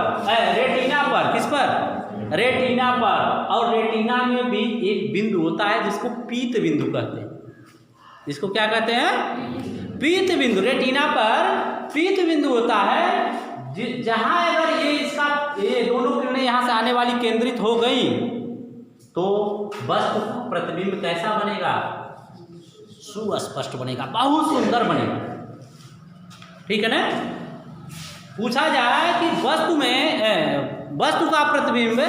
रेटिना पर, किस पर, रेटिना पर। और रेटिना में भी एक बिंदु होता है जिसको पीत बिंदु कहते हैं, इसको क्या कहते हैं, पीत बिंदु। रेटिना पर पीत बिंदु होता है, जहां अगर ये इसका, ये दोनों किरणें यहां से आने वाली केंद्रित हो गई तो वस्तु का प्रतिबिंब कैसा बनेगा, सुस्पष्ट बनेगा, बहुत सुंदर बनेगा। ठीक है ना। पूछा जाए कि वस्तु में, वस्तु का प्रतिबिंब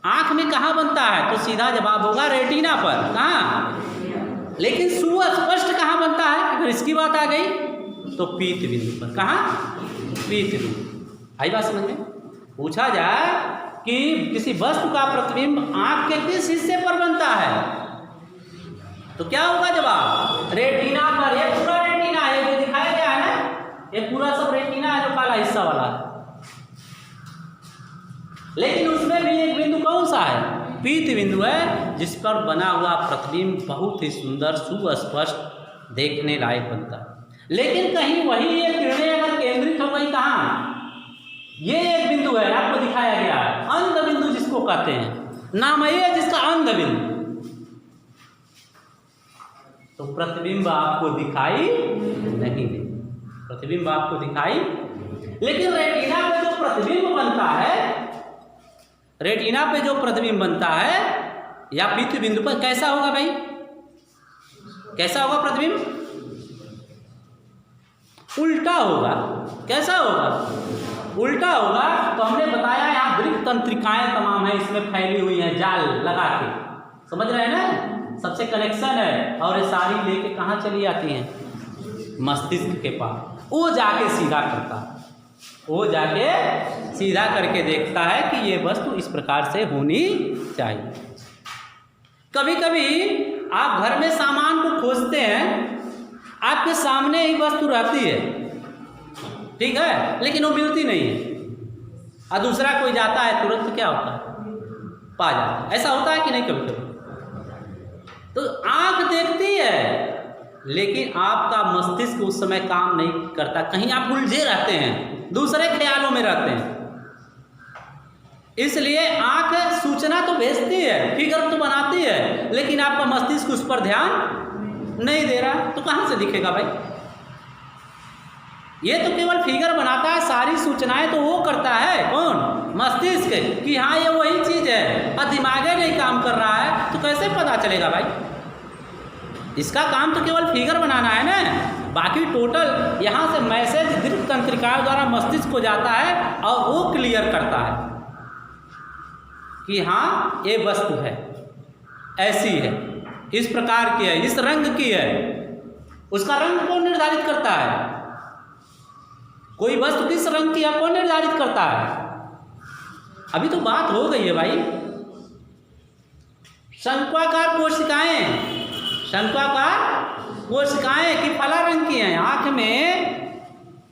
आंख में कहाँ बनता है, तो सीधा जवाब होगा रेटिना पर, कहाँ, लेकिन सुस्पष्ट कहाँ बनता है, अगर इसकी बात आ गई तो पीत बिंदु पर, कहाँ, पीत बिंदु। आई बात समझ में। पूछा जाए कि किसी वस्तु का प्रतिबिंब आंख के किस हिस्से पर बनता है, तो क्या होगा जवाब, रेटिना पर। ये पूरा रेटिना है, जो दिखाया गया है ना, ये पूरा सब रेटिना है, जो काला हिस्सा वाला है, लेकिन उसमें भी एक बिंदु कौन सा है, पीत बिंदु है, जिस पर बना हुआ प्रतिबिंब बहुत ही सुंदर सुस्पष्ट देखने लायक बनता है। लेकिन कहीं वही ये किरणें अगर केंद्रित हो गई कहाँ, ये एक बिंदु है आपको दिखाया गया है, अंध बिंदु जिसको कहते हैं, नाम है जिसका अंध बिंदु, तो प्रतिबिंब आपको दिखाई नहीं दे, प्रतिबिंब आपको दिखाई। लेकिन रेटिना पे जो प्रतिबिंब बनता है, रेटिना पे जो प्रतिबिंब बनता है या पीत बिंदु पर कैसा होगा भाई, कैसा होगा प्रतिबिंब, उल्टा होगा। कैसा होगा, उल्टा होगा। तो हमने बताया यहाँ दृक् तंत्रिकाएं तमाम है इसमें फैली हुई है, जाल लगा के, समझ रहे हैं ना, सबसे कनेक्शन है, और ये सारी लेके कहाँ चली जाती हैं, मस्तिष्क के पास, वो जाके सीधा करता है, वो जाके सीधा करके देखता है कि ये वस्तु इस प्रकार से होनी चाहिए। कभी कभी आप घर में सामान को खोजते हैं, आपके सामने एक वस्तु रहती है, ठीक है, लेकिन वो मिलती नहीं है, और दूसरा कोई जाता है तुरंत क्या होता है, पा जाता है। ऐसा होता है कि नहीं कभी कभी। तो आंख देखती है लेकिन आपका मस्तिष्क उस समय काम नहीं करता, कहीं आप उलझे रहते हैं, दूसरे ख्यालों में रहते हैं। इसलिए आंख सूचना तो भेजती है, फिगर तो बनाती है, लेकिन आपका मस्तिष्क उस पर ध्यान नहीं दे रहा, तो कहाँ से दिखेगा भाई? ये तो केवल फिगर बनाता है, सारी सूचनाएं तो वो करता है, कौन? मस्तिष्क, कि हाँ ये वही चीज़ है, और दिमाग नहीं काम कर रहा है, तो कैसे पता चलेगा भाई? इसका काम तो केवल फिगर बनाना है ना, बाकी टोटल यहाँ से मैसेज दीर्घ तंत्रिकाओं द्वारा मस्तिष्क को जाता है और वो क्लियर करता है कि हाँ ये वस्तु है, ऐसी है, इस प्रकार की है, इस रंग की है। उसका रंग कौन निर्धारित करता है? कोई वस्तु किस रंग की है कौन निर्धारित करता है? अभी तो बात हो गई है भाई। शंक्वाकार कोशिकाएं कि फला रंग की हैं। आँख में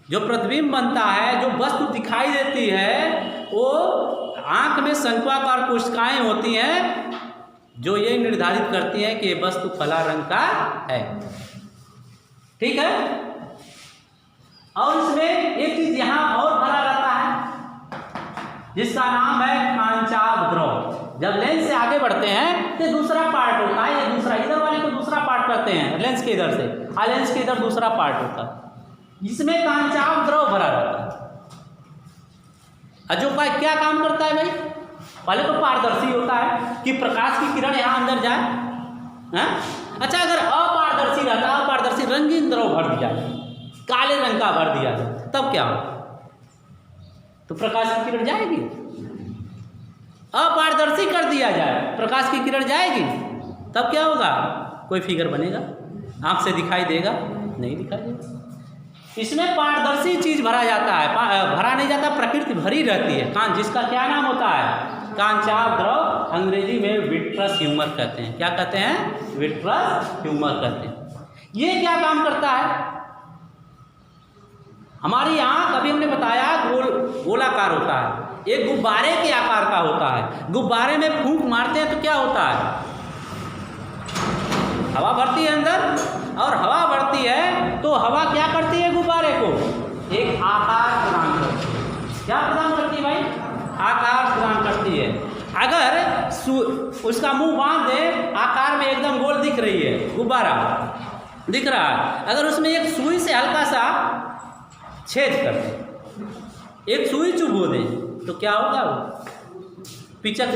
जो प्रतिबिंब बनता है, जो वस्तु दिखाई देती है, वो आँख में शंक्वाकार कोशिकाएं होती हैं जो ये निर्धारित करती हैं कि ये वस्तु फला रंग का है। ठीक है। और इसमें एक चीज यहाँ और भरा रहता है जिसका नाम है कांचाभ द्रव। जब लेंस से आगे बढ़ते हैं तो दूसरा पार्ट होता है, ये दूसरा, इधर वाले को दूसरा पार्ट करते हैं लेंस के इधर से, लेंस के इधर दूसरा पार्ट होता है, जिसमें कांचाभ द्रव भरा रहता है। जो क्या काम करता है भाई? पहले तो पारदर्शी होता है कि प्रकाश की किरण यहाँ अंदर जाए। अच्छा, अगर अपारदर्शी रहता, अपारदर्शी रंगीन द्रव भर दिया, काले रंग का भर दिया, तब क्या हो? तो प्रकाश की किरण जाएगी। अपारदर्शी कर दिया जाए, प्रकाश की किरण जाएगी, तब क्या होगा? कोई फिगर बनेगा, आंख से दिखाई देगा? नहीं दिखाई देगा। इसमें पारदर्शी चीज भरा जाता है, भरा नहीं जाता, प्रकृति भरी रहती है। जिसका क्या नाम होता है? कांचाभ द्रव। अंग्रेजी में विट्रस ह्यूमर कहते हैं। क्या कहते हैं? विट्रस ह्यूमर कहते हैं। ये क्या काम करता है? हमारी आंख, अभी हमने बताया, गोलाकार होता है, एक गुब्बारे के आकार का होता है। गुब्बारे में फूंक मारते हैं तो क्या होता है? हवा भरती है अंदर, और हवा भरती है तो हवा क्या करती है? गुब्बारे को एक आकार प्रदान करती है। क्या प्रदान करती है भाई? आकार प्रदान करती है। अगर उसका मुंह बांध दे, आकार में एकदम गोल दिख रही है, गुब्बारा दिख रहा है, अगर उसमें एक सुई से हल्का सा छेद कर दे, एक सुई चुभो दे, तो क्या होगा? वो पिचक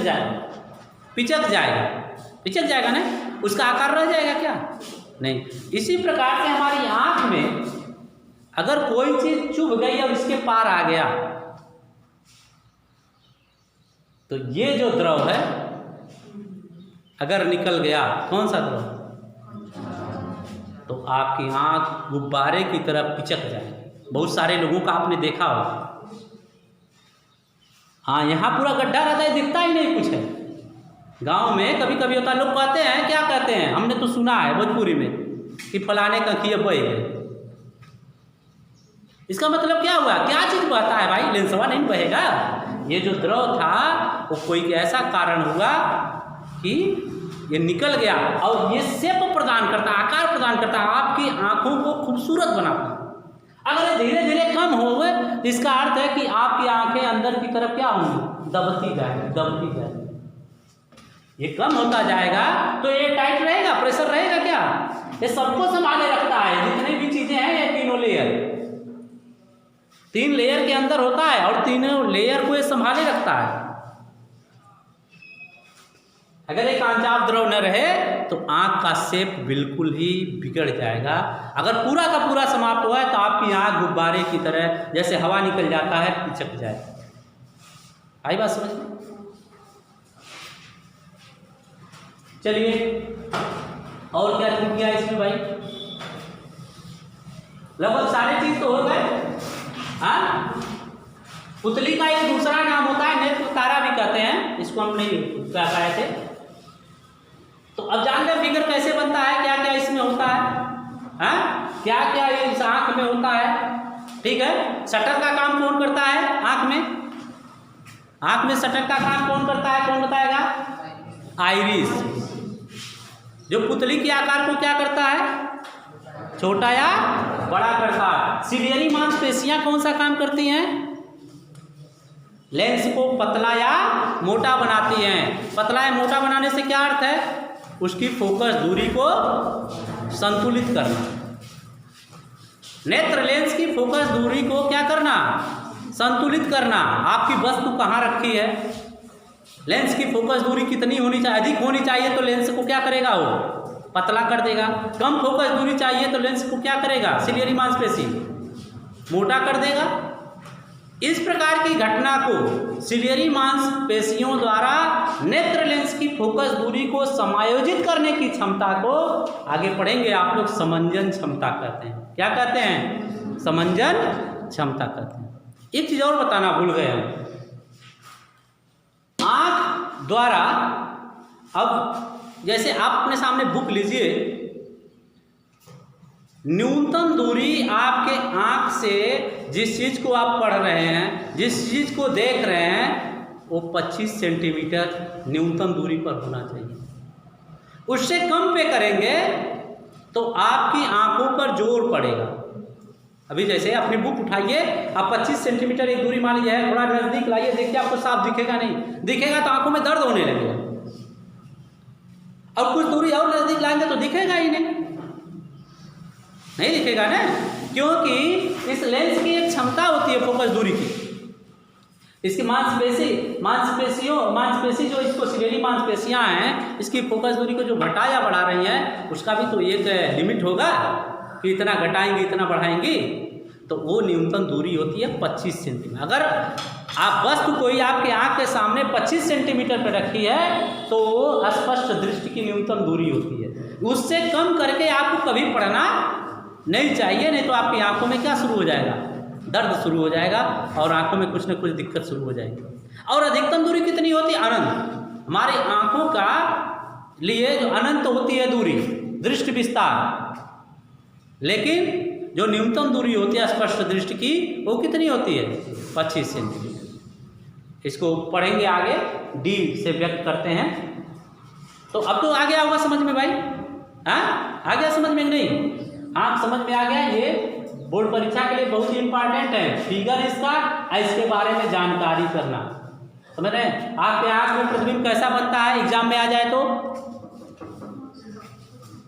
जाएगा ना, उसका आकार रह जाएगा क्या? नहीं। इसी प्रकार से हमारी आंख में अगर कोई चीज चुभ गई और इसके पार आ गया, तो ये जो द्रव है अगर निकल गया, कौन सा द्रव, तो आपकी आंख गुब्बारे की तरह पिचक जाएगी। बहुत सारे लोगों का आपने देखा होगा, हाँ, यहाँ पूरा गड्ढा रहता है, दिखता ही नहीं कुछ है। गांव में कभी कभी होता है, लोग कहते हैं, क्या कहते हैं, हमने तो सुना है भोजपुरी में कि फलाने का किए बह गए। इसका मतलब क्या हुआ? क्या चीज बहता है भाई? लेंसवा नहीं बहेगा। ये जो द्रव था वो कोई ऐसा कारण हुआ कि ये निकल गया, और ये शेप प्रदान करता, आकार प्रदान करता, आपकी आंखों को खूबसूरत बनाता। अगर ये धीरे धीरे कम हो गए, तो इसका अर्थ है कि आपकी आंखें अंदर की तरफ क्या होंगी? दबती जाएगी। ये कम होता जाएगा तो ये टाइट रहेगा, प्रेशर रहेगा क्या? ये सबको संभाले रखता है, जितनी भी चीजें हैं, ये तीनों लेयर, 3 लेयर के अंदर होता है, और तीनों लेयर को ये संभाले रखता है। अगर एक कांचाभ द्रव न रहे तो आंख का शेप बिल्कुल ही बिगड़ जाएगा। अगर पूरा का पूरा समाप्त हुआ है तो आपकी आंख गुब्बारे की तरह, जैसे हवा निकल जाता है, पिचक जाएगा। आई बात समझ में? चलिए, और क्या छूट गया इसमें भाई? लगभग सारे चीज तो हो गए। हाँ, पुतली का एक दूसरा नाम होता है नेत्र तारा भी कहते हैं, इसको हम नहीं कह पाए थे। तो अब जानते हैं फिगर कैसे बनता है, क्या क्या इसमें होता है, हाँ, क्या क्या इस आंख में होता है। ठीक है। शटर का काम कौन करता है? आंख में शटर का काम कौन करता है? कौन बताएगा? आइरिस। जो पुतली के आकार को क्या करता है? छोटा या बड़ा करता है। सीलियरी मांसपेशियां कौन सा काम करती हैं? लेंस को पतला या मोटा बनाती हैं। पतला या मोटा बनाने से क्या अर्थ है? उसकी फोकस दूरी को संतुलित करना। नेत्र लेंस की फोकस दूरी को क्या करना? संतुलित करना। आपकी वस्तु कहाँ रखी है, लेंस की फोकस दूरी कितनी होनी चाहिए? अधिक होनी चाहिए तो लेंस को क्या करेगा? वो पतला कर देगा। कम फोकस दूरी चाहिए तो लेंस को क्या करेगा? सिलियरी मांसपेशी मोटा कर देगा। इस प्रकार की घटना को सिलियरी मांसपेशियों द्वारा नेत्र लेंस की फोकस दूरी को समायोजित करने की क्षमता को आगे पढ़ेंगे आप लोग समंजन क्षमता कहते हैं। क्या कहते हैं? समंजन क्षमता कहते हैं। एक चीज और बताना भूल गए हम, आंख द्वारा, अब जैसे आप अपने सामने बुक लीजिए, न्यूनतम दूरी आपके आंख से जिस चीज को आप पढ़ रहे हैं, जिस चीज को देख रहे हैं, वो 25 सेंटीमीटर न्यूनतम दूरी पर होना चाहिए। उससे कम पे करेंगे तो आपकी आंखों पर जोर पड़ेगा। अभी जैसे अपनी बुक उठाइए, आप 25 सेंटीमीटर एक दूरी मान लीजिए, थोड़ा नजदीक लाइए, देखिए आपको साफ दिखेगा नहीं? दिखेगा तो आंखों में दर्द होने लगेगा। और कुछ दूरी और नजदीक लाएंगे तो दिखेगा ही नहीं दिखेगा ना, क्योंकि इस लेंस की एक क्षमता होती है फोकस दूरी की। इसकी मांसपेशी जो इसको सिलियरी मांसपेशियां हैं, इसकी फोकस दूरी को जो घटा या बढ़ा रही हैं, उसका भी तो एक लिमिट होगा कि इतना घटाएंगे इतना बढ़ाएंगे। तो वो न्यूनतम दूरी होती है 25 सेंटीमीटर। अगर आप वस्तु कोई आपके आंख के सामने 25 सेंटीमीटर पर रखी है तो वो स्पष्ट दृष्टि की न्यूनतम दूरी होती है। उससे कम करके आपको कभी पढ़ना नहीं चाहिए, नहीं तो आपकी आंखों में क्या शुरू हो जाएगा? दर्द शुरू हो जाएगा और आंखों में कुछ न कुछ दिक्कत शुरू हो जाएगी। और अधिकतम दूरी कितनी होती है? अनंत। हमारी आंखों का लिए जो अनंत होती है दूरी, दृष्टि विस्तार, लेकिन जो न्यूनतम दूरी होती है स्पष्ट दृष्टि की, वो कितनी होती है? 25 सेंटीमीटर। इसको पढ़ेंगे आगे, डी से व्यक्त करते हैं। तो अब तो आ गया होगा समझ में भाई? हाँ, आ गया समझ में? नहीं, आप समझ में आ गया? ये बोर्ड परीक्षा के लिए बहुत ही इंपॉर्टेंट है, फिगर इसका, इसके बारे में जानकारी करना। समझ रहे हैं? आपके आंख में प्रतिबिंब कैसा बनता है एग्जाम में आ जाए तो?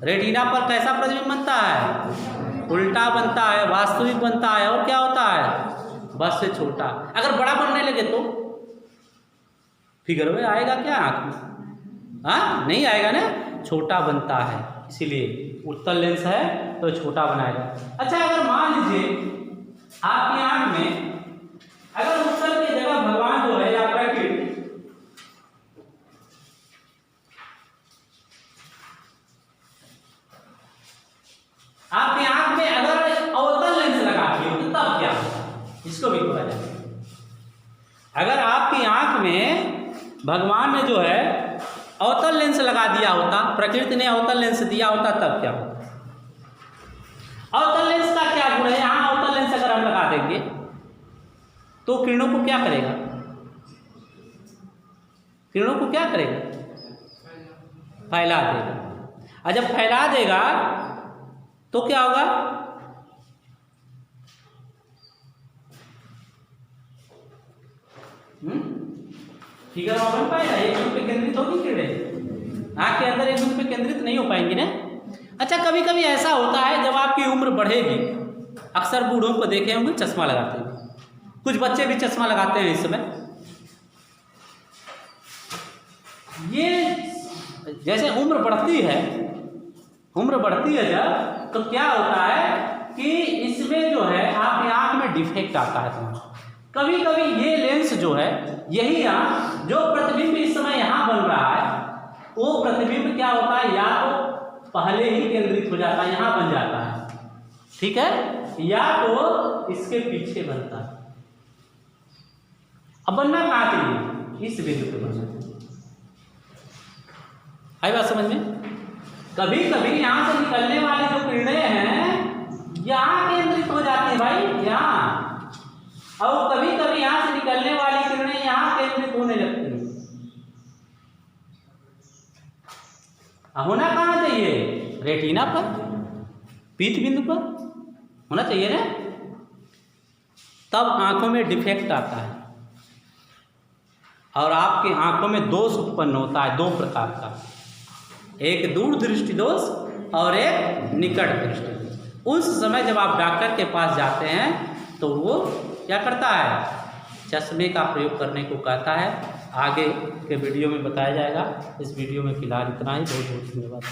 रेटिना पर कैसा प्रतिबिंब बनता है? उल्टा बनता है, वास्तविक बनता है, और क्या होता है? बस से छोटा। अगर बड़ा बनने लगे तो फिगर में आएगा क्या आंख में? हाँ, नहीं आएगा ना, छोटा बनता है। इसीलिए उत्तल लेंस है तो छोटा बनाएगा। अच्छा, अगर मान लीजिए आपकी आंख में अगर उत्तल की जगह भगवान जो है या प्रकृति आपकी आंख में अगर अवतल लेंस लगा दी हो तो तब क्या होगा? इसको भी पता जाए। अगर आपकी आंख में भगवान ने जो है अवतल लेंस लगा दिया होता, प्रकृति ने अवतल लेंस दिया होता, तब क्या होता? अवतल लेंस का क्या गुण है? यहाँ अवतल लेंस अगर हम लगा देंगे तो किरणों को क्या करेगा? किरणों को क्या करेगा? फैला देगा। और जब फैला देगा तो क्या होगा? फिगर में बन पाएगा? एक बिंदु पे केंद्रित होगी किरणें, आँख के अंदर एक बिंदु पे केंद्रित नहीं हो पाएंगी ना। अच्छा, कभी कभी ऐसा होता है जब आपकी उम्र बढ़ेगी, अक्सर बूढ़ों को देखे होंगे चश्मा लगाते हैं, कुछ बच्चे भी चश्मा लगाते हैं इस समय। ये जैसे उम्र बढ़ती है जब, तो क्या होता है कि इसमें जो है आपकी आंख में डिफेक्ट आता है। कभी कभी ये लेंस जो है, यही आंख जो प्रतिबिंब इस समय यहाँ बन रहा है, वो प्रतिबिंब क्या होता है? या तो पहले ही केंद्रित हो जाता है, यहाँ बन जाता है, ठीक है, या तो इसके पीछे बनता है। अब बनना कहाँ चाहिए? इस बिंदु पे बनना चाहिए। आई बात समझ में? कभी कभी यहाँ से निकलने वाली जो किरणें हैं यहाँ केंद्रित हो जाती है भाई, यहाँ, और कभी कभी यहाँ से निकलने वाली किरणें यहाँ केंद्रित होने लगती है। होना कहाँ चाहिए? रेटिना पर, पीत बिंदु पर होना चाहिए ना, तब आंखों में डिफेक्ट आता है। और आपकी आंखों में दोष उत्पन्न होता है 2 प्रकार का, एक दूर दृष्टि दोष और एक निकट दृष्टि दोष। उस समय जब आप डॉक्टर के पास जाते हैं तो वो क्या करता है, चश्मे का प्रयोग करने को कहता है। आगे के वीडियो में बताया जाएगा। इस वीडियो में फ़िलहाल इतना ही। बहुत बहुत धन्यवाद।